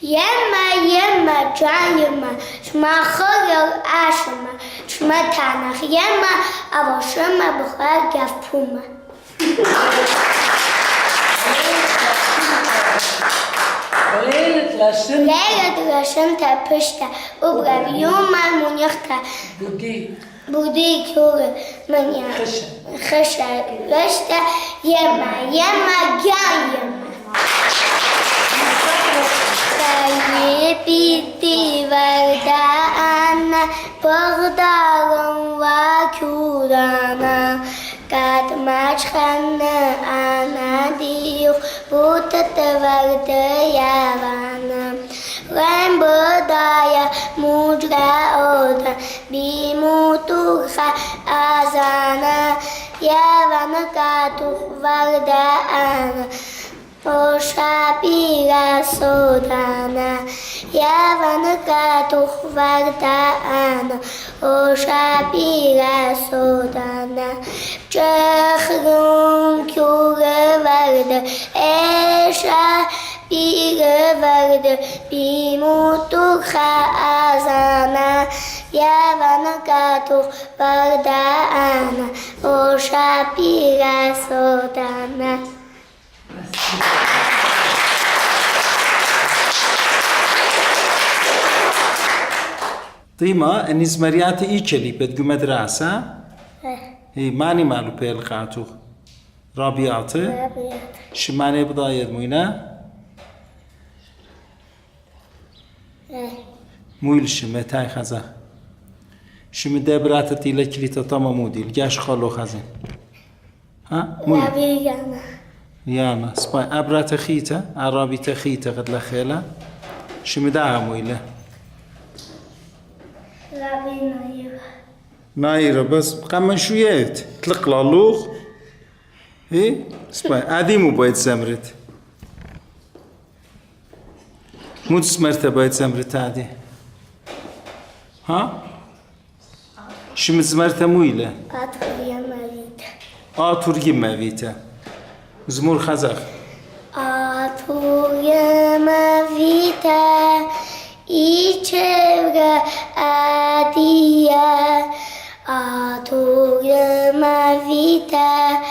Yema Jayema Shma Khayal Ashema Shma Tanach Yema Avoshema Bkhar Gafpuma ليلة رشمتها بشتها وبرا بيوم المنيختها بوديك هو من خشة رشتها يما جايما بيتي وردانا بغدارم وكورانا قد مجخنا أنا ديوخ بوتت ورد يوانا رن بدايا مجرى أودا بيموتوخ أزانا يوانا قدوخ ورد أنا Oshabira sodana, Yavana katuch vardana, Oshabira sodana, Chachrum kyure varda, Esha bira varda, Bimutucha azana, Yavana katuch vardana, Oshabira sodana. طيما النزمريات إيشلي بدو مدرسة إيه ماني مالو بيلقاتو رابياتي شماني بضايد موينا مويل شمتاي خزا شم دبرات تيلا كليتا تاما مودي الجاش خالو خزين ها مويل يانا سباي أبرات خيتا عربي تخيتا قد لخيلا شمداها مويلة نايرة بس قام شويات تلق لالوغ ايه سباي عادي مو بايت زمرت مو تسمرت بايت زمرت عادي ها شم زمرت مويلة آتور يما فيتا زمور خزخ آتور يما فيتا İçevre adiye Atur mavita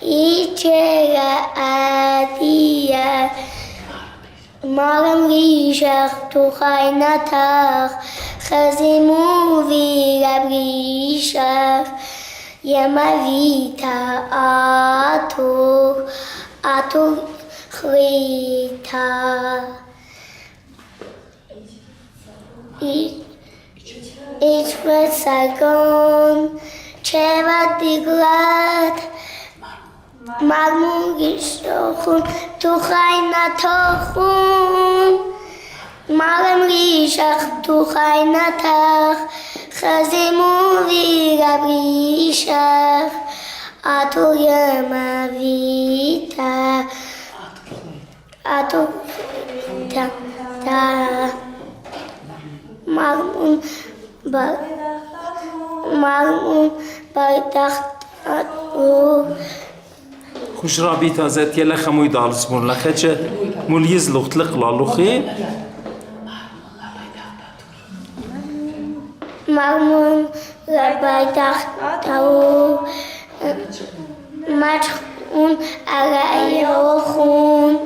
İçevre adiye Maram rişach tu khaynatach Khazimu vira brişach Yemavita Atur khita Ich will sagen, Cheva Digrat, Marmor gestochen, durch eine Tochung, Marem Rishach, durch eine Tag, Chazimu vira Brishach, Atur Yemavita, Atur Yemavita, مرمون بایدخت خوش رابي تازت يلا خموي دالس مول لخچ مول يزلو تلق لالوخي مرمون بایدخت او مجخون اغیرخون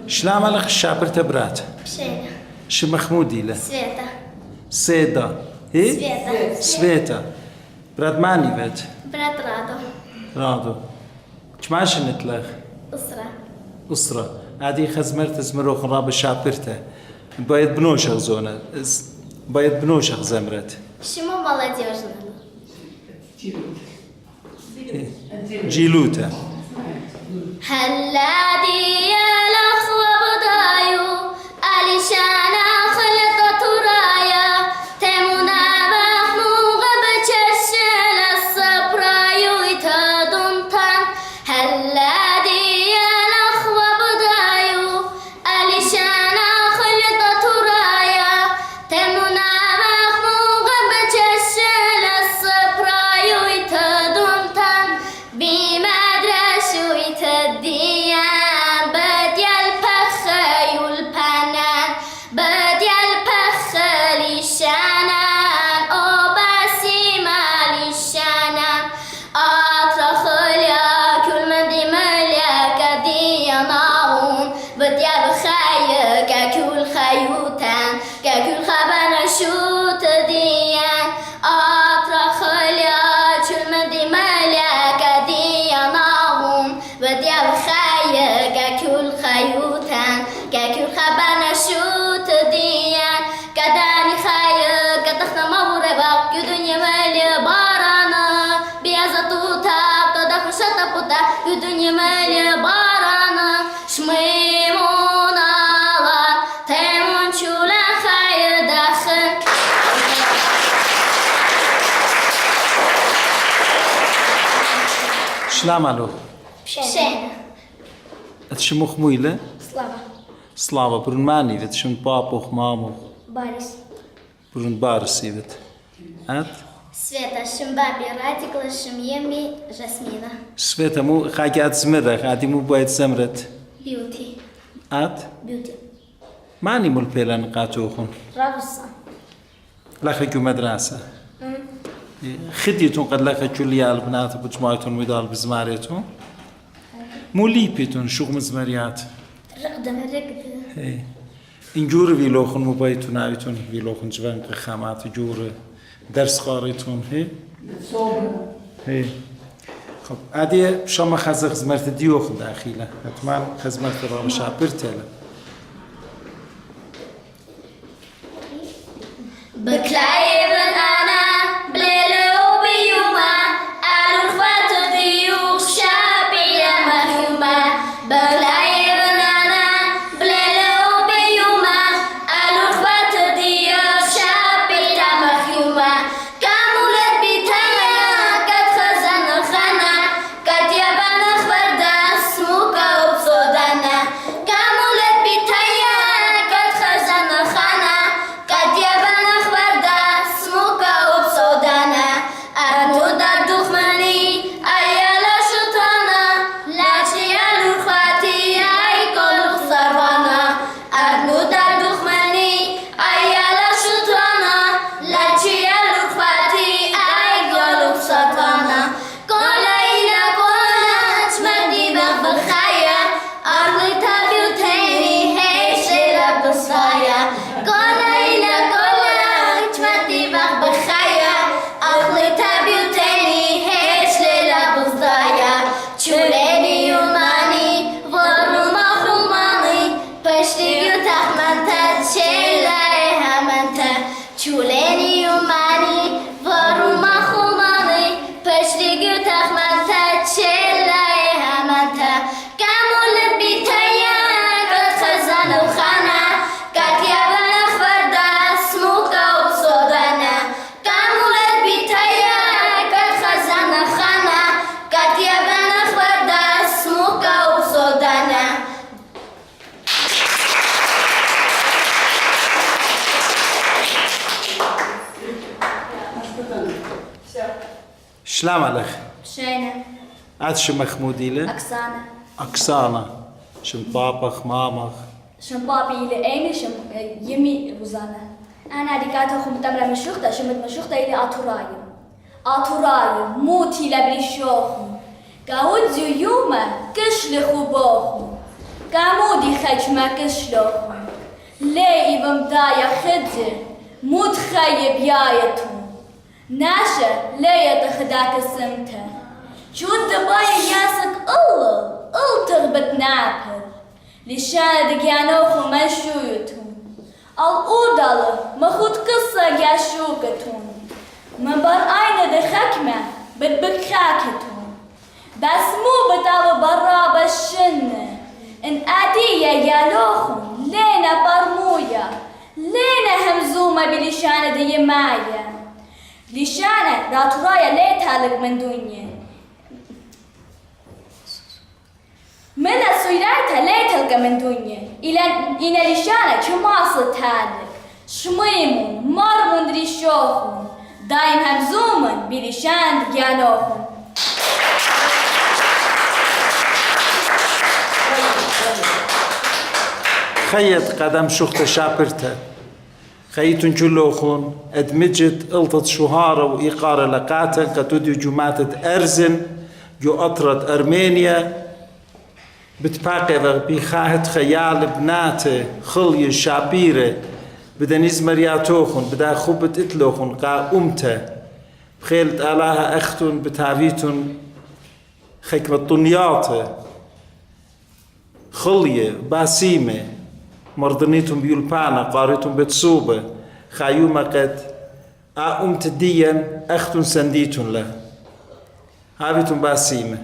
شلام على خشابرته برات Pshena. شو مخمودي له Sveta. سيدا هي Sveta. سويتا برات ماني بيت Brat Rado. رادو كماش نتلخ Usra. أسرة عادي خزمرت زمروخ راب شابرته بايد بنوشخ زونة بايد بنوشخ زمرت Почему молодежный? جيلوتا هالذي الأخوة بدايو علشان خلطة رايا تمنا مخموغ بتششل الصبرايو يتدنتن هالذي الأخوة بدايو علشان خلطة رايا تمنا مخموغ بتششل الصبرايو يتدنتن بمدرسة ويتديان بدي البخي والبنان بدي البخي للشانان أو بسيمة للشانان أطرخ ليا كل من دي مليك دي يناون بدي البخي ككل خيوتان ككل خبنا شوت ديان أطرخ ليا كل من دي مليك دي يناون بدي البخي ككل خيوتان ككل خبنا شوت ديان كداني خي كتخنا موربا يدنيا مالي بارانا بيازتوتا تدخل شطبوتا يدنيا مالي بارانا شميمونا لا تيمون شولا خي دخل شلام علو Pshena. شو مخمويلة Slava. سلافا برون ماني بيت شو بابوخ مامو Boris. برون بارسي بيت أت Sveta, Shimbabi, Radikla, Shimyemi, Jasmina. سويتا مو خاجات زمرة خاتي مو بايد زمرت Beauty. أت Beauty. ماني مول بيلان قاتوخون Ravusa. لخيكو مدرسة خديتون قد لخيكو ليا البنات بجماعتون ويدال بزماريتون مو ليبيتون شغل مزمريات Rıqdım. هي إنجور فيلوخن مو بايتون عايتون فيلوخن جبان قخامات جور درس قاريتون هي خب عادي شما خزق زمرت ديوخ داخله حتما خزمرت راه شابرتله Bekleven ana, blele obiyuma, alufat diyuk shabiya mahuma. Bekleven ana, blele obiyuma, alufat diyuk shabiya mahuma. Kamulet bitaya, kat khazan khana, kat yaban khbarda smuka ubsodana. Kamulet bitaya, kat khazan khana, kat yaban khbarda smuka ubsodana. Anu dar dukhmani, ayala shutana, lachi alufati ay kolu sarwana. Anu dar dukhmani, ayala shutana, lachi alufati ay kolu sarwana. Kola ila kola, chmadi bakhaya, arli tabiuteni hey shela basaya. Kola ila kola, chmadi bakhaya, arli tabiuteni hey shela basaya. Chuleni yumani, varu mahumani, pashti yutahmanta, shela hamanta. Chuleni yumani, varu mahumani, pashti yutahmanta, shela hamanta. Kamulet bitaya, kat khazan khana, kat yaban khbarda smuka ubsodana. Kamulet bitaya, kat khazan khana, kat yaban khbarda smuka ubsodana. شلام عليك Pshena. عاد شو مخمودي له Oksana. أكسانا شم بابخ مامخ شم بابي إلى أين شم يمي روزانا أنا ديكاتو خم تمر مشوختا شمت مشوختا إلى أتوراي أتوراي موتي لبري شوخ كهود يوما كشل خباخو قامودي خجمة كشلوخو لي بمضايا خدر متخيب يايتو ناشا لي تخداك السمتة جود دبايا ياسك الله تغبت نابل لشان دقيانوخو منشويتو الأودال مخود قصة ياشوكتون من بر أين دخكمة بتبكاكتون بس مو بتاو برا بالشنة إن أدية يالوخون لينا برمويا لينا همزومة بلشانة دي مايا لشانة راتورايا ليتالك من دنيا من السويراتها ليتلك من دنيا إلى لشانة شماصة تالك شميمون مرمون ريشوخون دايم همزومن بلشان ديانوخون خيط قدم شخت شابرته خيتون جلوخون ادمجت التت شهارة وإيقارة لقاتل كتوديو جماعة أرزن جو أطرت أرمينيا بتباقي بخاهت خيال بناته خلي شابيرة بدن إزمرياتوخون بدا خوبت إتلوخون قا أمته بخيلت آلاها أختون بتعويتون خيكمة طنياته خلية باسيمة مرضنيتهم بيولبانا قاريتهم بتصوبة خايومة قد أمت الدين أختون سنديتون له هابتون باسيمة